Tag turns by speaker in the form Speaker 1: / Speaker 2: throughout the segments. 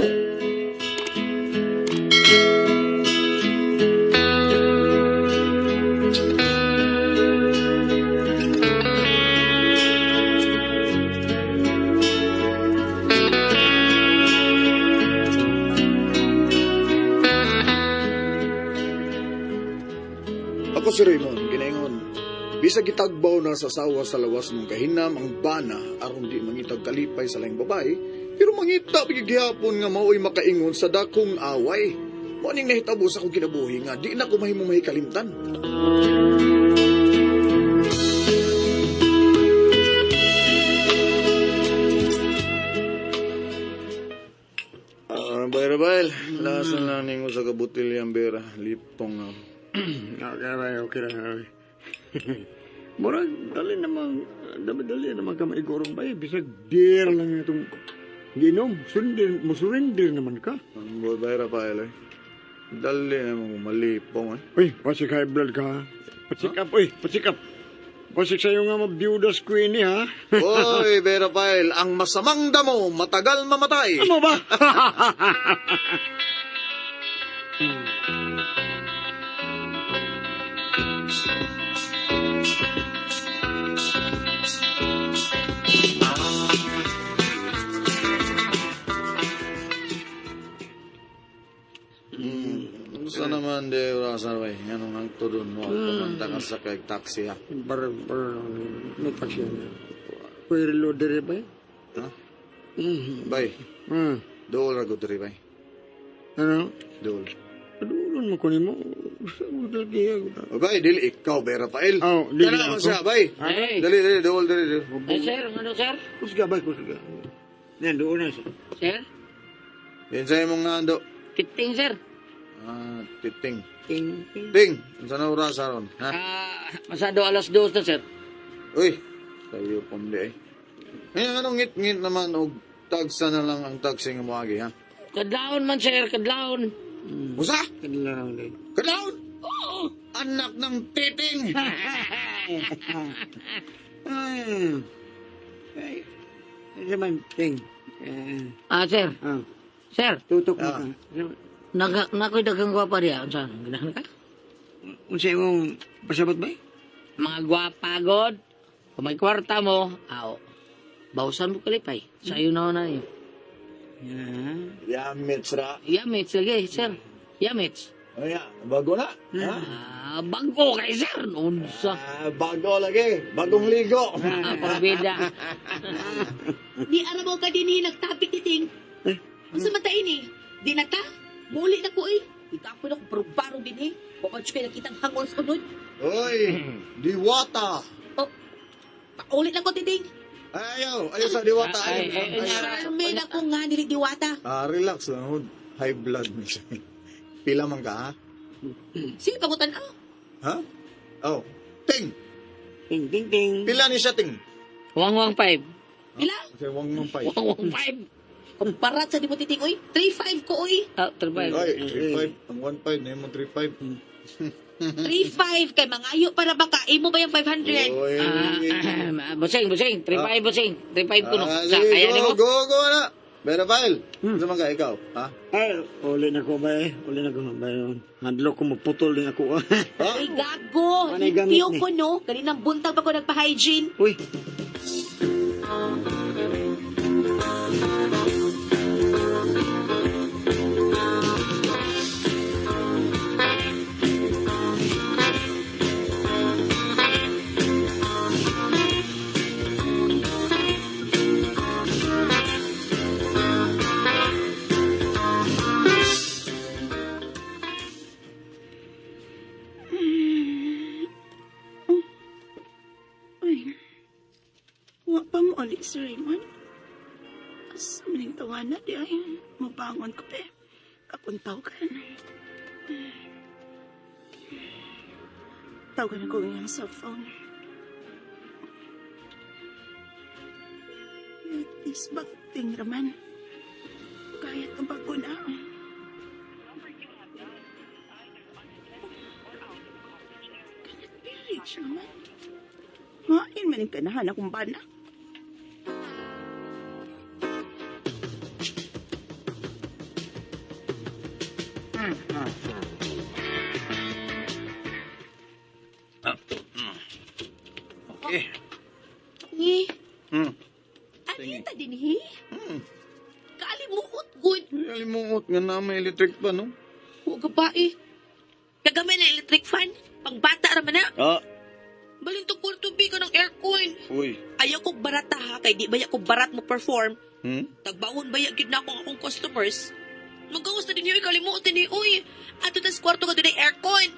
Speaker 1: Ako si Raymond, ginaingon. Bisag gitagbaw na sa sawa sa lawas ng kahinam ang bana aron di mangitag kalipay sa laing babae, pero mangita pagigihapon nga mao'y makaingon sa dakong away. Muning nahitabo sa akong kinabuhi nga di na ko mahimong mahikalimtan. Bayra-bayl, lasan lang ningo sa kabutilyang bera, lipong nga.
Speaker 2: Okay lang. Murag, dali naman ka maigorong ba eh. Bisag beer lang itong ginom. Surrender naman ka.
Speaker 1: Ang bayra-bayl eh. Dali naman malipong eh.
Speaker 2: Uy, pasik high blood ka ha. Pasik up. Pasik sa'yo nga mabiyudas queen eh ha.
Speaker 1: Oy, bayra-bayl, ang masamang damo, matagal mamatay.
Speaker 2: Ano ba?
Speaker 1: Gusto naman de rasa way, nganong ang tudon mo pamanta ka sa kay taxi ha.
Speaker 2: May taksya na. Pwede loader ba eh?
Speaker 1: Ha? Bay, dool ra gud diri bay.
Speaker 2: Ano?
Speaker 1: Dool.
Speaker 2: Adulon mo kunin mo. Gusto mo lagi
Speaker 1: O bay, dili ikaw bayra-bayl.
Speaker 2: Oh, dili
Speaker 1: Kana
Speaker 2: ako.
Speaker 1: siya bay.
Speaker 3: Hey.
Speaker 1: Dali, dool dali.
Speaker 3: Ay, sir, ano, sir?
Speaker 2: Kusga. Yan, doon na siya.
Speaker 3: Sir?
Speaker 1: Yan sa'yo mong nando.
Speaker 3: Piting, sir.
Speaker 1: Titing.
Speaker 2: Ting.
Speaker 1: Ting, unsa na oras aron? Ha?
Speaker 3: Masado alas 2 na, sir.
Speaker 1: Uy, kayo pamdi eh. Ngayon, anong ngit-ngit naman og tagsa na lang ang taxi nga moagi ha?
Speaker 3: Kadlaon man, sir, kadlaon.
Speaker 1: Usa?
Speaker 2: Kailangan din.
Speaker 1: Kadaon? Oo. Anak ng titing.
Speaker 2: Ay, naman, ting.
Speaker 3: Sir. Sir,
Speaker 2: Tutok mo
Speaker 1: Ah.
Speaker 2: ka.
Speaker 3: nakoy dagang gwapa diya. Unsa? Ganahan ka?
Speaker 2: Kung sa'yo mong pasabot ba eh?
Speaker 3: Mga gwapa, God. Kung may kwarta mo, bausan mo kalipay. Sa'yo na na yun.
Speaker 1: Yamits ra.
Speaker 3: Yamits lagi, sir. Yamits.
Speaker 1: O ya, bago na. Ha?
Speaker 3: Bago kay sir. Unsa?
Speaker 1: Bago lagi. Bagong ligo.
Speaker 3: Parbida.
Speaker 4: Di araw ka din nagtapit titing. Unsa man ta ini? Di na ta? Muli na ko eh. Ikaw na ko baro din eh. Bukod siya nakitang hangon sa unod.
Speaker 1: Oy, diwata.
Speaker 4: Paulit lang ko titing.
Speaker 1: Ayaw sa diwata.
Speaker 4: Sarme na ko nga nili diwata.
Speaker 1: Relax lang, hod. High blood mo siya. Pila man ka, ha?
Speaker 4: Sino kamutan ako?
Speaker 1: Ha? Oh, ting.
Speaker 2: Ting.
Speaker 1: Pila ni siya, ting?
Speaker 3: Wang 5.
Speaker 4: Ila?
Speaker 1: Kasi wang nung pay.
Speaker 3: Wang 5.
Speaker 4: Kumparat sa di mo titing oy. 3-5 ko oy.
Speaker 3: Trabay.
Speaker 1: Oy, 3-5. Ang 1-5 na yung 3-5.
Speaker 4: 3-5 kay mangayo para baka imo ba yung 500?
Speaker 1: Oy.
Speaker 3: Busing. 3-5, busing. 3-5 ko no.
Speaker 1: Sige,
Speaker 3: Kaya ni mo?
Speaker 1: go na. Bera file. Sa mga ikaw, ha?
Speaker 2: Ay, uli na ko ba eh? Handlo ko maputol din ako.
Speaker 4: Ay gago.
Speaker 2: Manay gamit
Speaker 4: Piyo
Speaker 2: ni.
Speaker 4: ko no. Kaninang buntag pa ko nagpa-hygiene.
Speaker 2: Uy.
Speaker 5: Wa pa mo ulit si Raymond. As maning tawana di ay mabangon ko pe. Kapuntaw ka na. Tawagan ako ng cellphone. Is bakting raman. Kaya ito bago na. Kanat village naman. Main maning kanahan akong bana.
Speaker 1: Okay.
Speaker 4: Ni,
Speaker 1: Hmm.
Speaker 4: ano ta din hi? Kalimuot, good.
Speaker 1: Alimungot nga na may electric pa, no?
Speaker 4: Huwag ka pa eh. Kagamay na electric fan. Pangbata raman na.
Speaker 1: Ah,
Speaker 4: Baling to kwarto biga ng aircon.
Speaker 1: uy.
Speaker 4: Ayaw kong barata ha, kay di baya ko barat mo perform. Tagbawon baya gid na akong customers. Magawas na din yung ikalimuot din eh. Uy, ato tas kwarto ka doon ay aircon.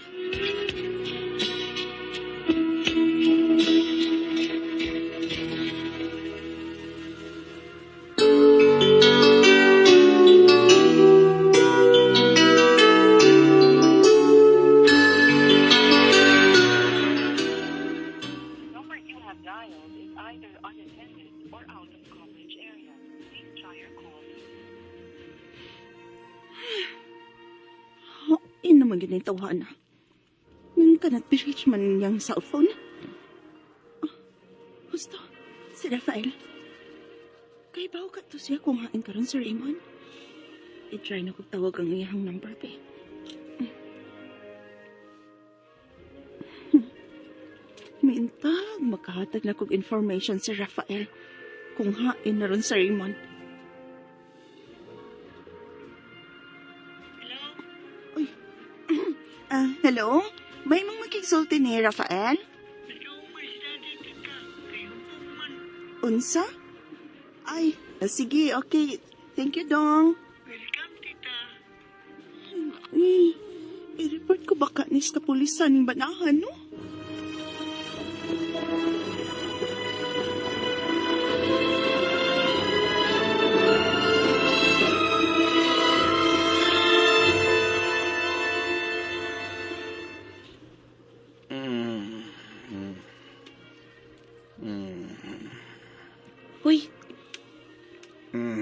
Speaker 6: Number you have dialed is either unattended or out of coverage area. Please try your call.
Speaker 5: Yun naman ganyan tawahan na. Yung kanat reach man yung cellphone. Gusto, si Rafael. Kay baw ka to siya kung hain karon si Raymond. I-try na kong tawag ang iyang number, pe. Mintag, makahatag na kong information si Rafael kung hain na ron si Raymond. Uy. Hello? May mong makigsulti ni Rafael? Unsa? Ay, sige, okay. Thank you, Dong. Welcome, tita. Ay, i-report ko baka nis kapulisan ng banahan, no?
Speaker 4: Uy,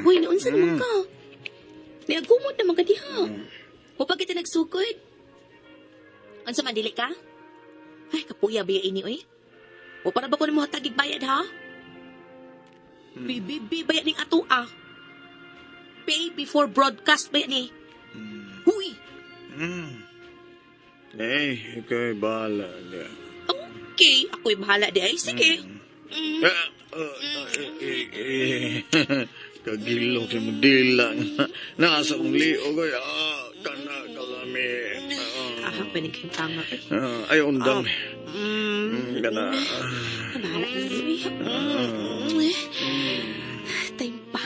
Speaker 4: uy, naunsa naman ka? Niagumot naman ka diha. O pag kita nagsugod? Ansa man, dili ka? Ay, kapuya biya ini, uy. O para ba ko na mo tagig bayad, ha? Bibibi bayad ning ato, ah. Pay before broadcast bayad ni. Huy!
Speaker 1: Eh, ikaw'y bahala niya.
Speaker 4: Okay, ako'y bahala di ay. Sige.
Speaker 1: Kagilong si Mudila. Nasa kong liog ay, kana kalami.
Speaker 4: Ah, panig kayong tama.
Speaker 1: Ay, undang. Kana.
Speaker 4: Bahala ni. Time pa.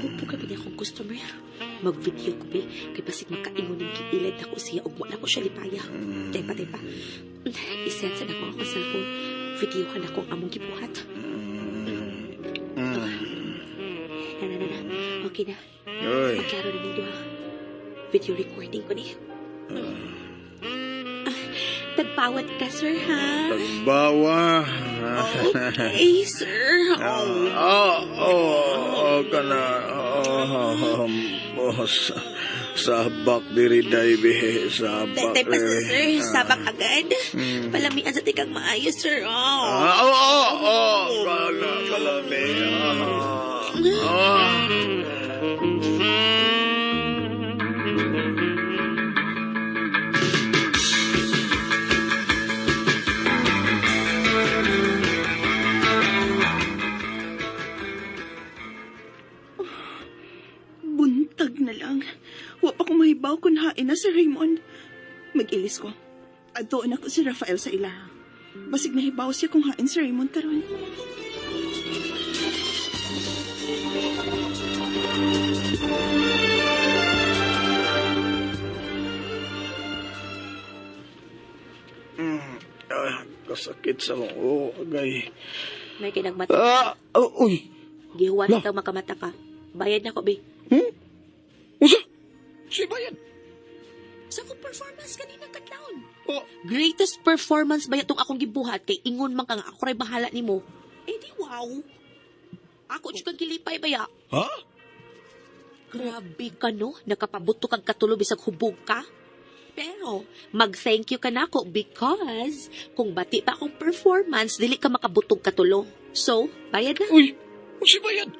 Speaker 4: Upo ka ba niya akong customer? Mag-video ko ba? Kaya basig makaingon ng kiilad ako siya o wala ko siya lipaya. Time pa. Isensa na ko ako sa cellphone. Videohan ako ang among gibuhat. Na. Okay na.
Speaker 1: Oy.
Speaker 4: Magklaro na video ha. Video recording ko ni. Tagpawat ka, sir, ha?
Speaker 1: Pagbawa.
Speaker 4: Okay, sir.
Speaker 1: Kana. Sabak diri daybe. Sabak
Speaker 4: Tay pa,
Speaker 1: diri.
Speaker 4: sir. Sabak agad. Palamian sa tikang maayos, sir.
Speaker 1: Kana kalami.
Speaker 5: Buntag na lang. Wa pa kong mahibaw kung hain na si Raymond. Mag-ilis ko. Adoon ako si Rafael sa ila. Basig nahibaw siya kung hain si Raymond karon.
Speaker 1: Kasakit sa mga agay.
Speaker 4: May kinagmata.
Speaker 1: Uy.
Speaker 4: Gihuwat ikaw makamata ka. Bayad na ko, be.
Speaker 1: Usa? Si Bayan.
Speaker 4: Sa akong performance kanina ka-down.
Speaker 1: Oh.
Speaker 4: Greatest performance ba itong akong gibuhat kay ingon man ka nga ako rin bahala ni mo. Eh di wow. Ako siya kang kilipay baya.
Speaker 1: Ha?
Speaker 4: Grabe ka no, nakapabuto kag katulo bisag hubog ka. Pero, mag-thank you ka na ako because kung bati pa akong performance, dili ka makabutog katulo. So, bayad na.
Speaker 1: Uy. Si Bayan.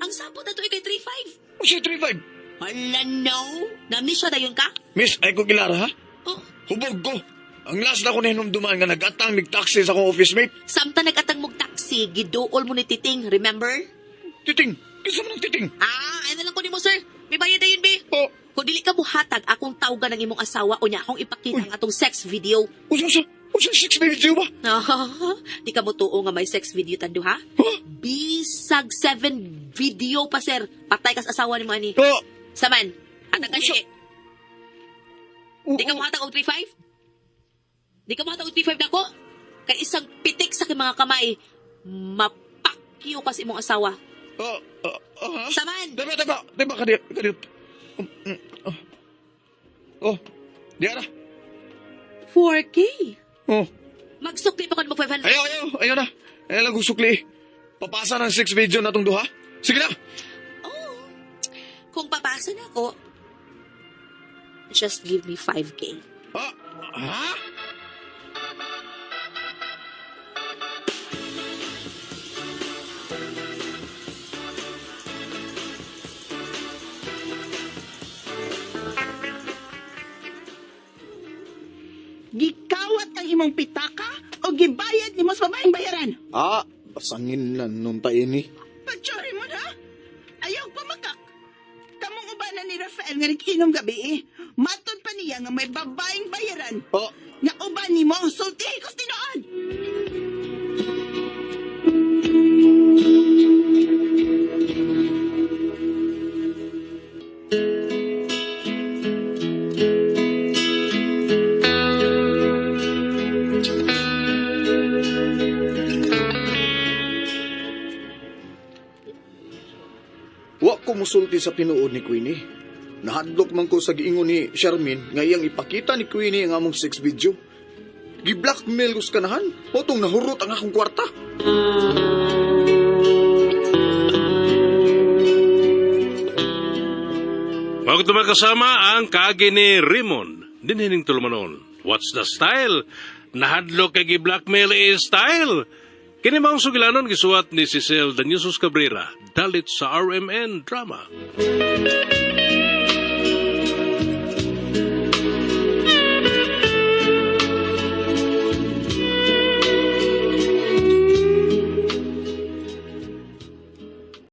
Speaker 4: Ang sapot na to ay kay 3-5.
Speaker 1: Si 3-5.
Speaker 4: Hala, no. Namnisya dayon ka?
Speaker 1: Miss, ay ko kilara ha?
Speaker 4: Oh,
Speaker 1: Hubog ko. Ang last na ko na hinumduman nga nag-atang mig-taxi sa akong office mate.
Speaker 4: samta nag-atang mong taxi, giduol mo ni Titing, remember?
Speaker 1: Titing, kisa man ang titing.
Speaker 4: Ano lang ko ni mo, sir? May bayad dayon, be.
Speaker 1: Oh,
Speaker 4: Kung dili ka buhatag, akong tawgan ng imong asawa o niya akong ipakita ang atong sex video.
Speaker 1: usa 6 video ba?
Speaker 4: Di ka mo tuo nga may sex video tando, ha?
Speaker 1: Huh?
Speaker 4: Bisag 7 video pa, sir. Patay kas asawa ni Manny.
Speaker 1: Oh,
Speaker 4: Saman, hatag ka
Speaker 1: Usa-
Speaker 4: siya. Di ka mo hatag og 3-5? Di ka mo hatag og 3-5 na ko? Kay isang pitik sa aking mga kamay, mapakyo kas imong asawa.
Speaker 1: ha?
Speaker 4: Saman!
Speaker 1: Diba, kadir. Oh, diara.
Speaker 4: 4K?
Speaker 1: Oh,
Speaker 4: Magsukli pa kan mo 500.
Speaker 1: ayaw na. Ayaw lang kong sukli. Papasa ng 6 video na itong duha. Sige na.
Speaker 4: Oh, kung papasa na ako, just give me 5K.
Speaker 1: Ha?
Speaker 5: Gikawat ang imong pitaka o gibayad ni mo sa babaeng bayaran?
Speaker 1: Basangin na nung taini.
Speaker 5: Pagtsori mo na. Ayaw pa makak. Kamong ubanan ni Rafael nga nag-inom gabi eh. Matod pa niya nga may babaeng bayaran. Nga uban ni mo, sultihin ko tinoon.
Speaker 1: Wa ko musulti sa pinuod ni Queenie. Nahadlok man ko sa giingon ni Charmin nga iyang ipakita ni Queenie ang among 6 video. Gi-blackmail ko sa kanahan. O tong nahurot ang akong kwarta.
Speaker 7: Bago tumakasama ang kaagi ni Raymond, dinhining tulumanon. What's the style? Nahadlok kay gi-blackmail style. Kini maong sugilanon gisuwat ni Cecil Daniusos Cabrera, dalit sa RMN Drama.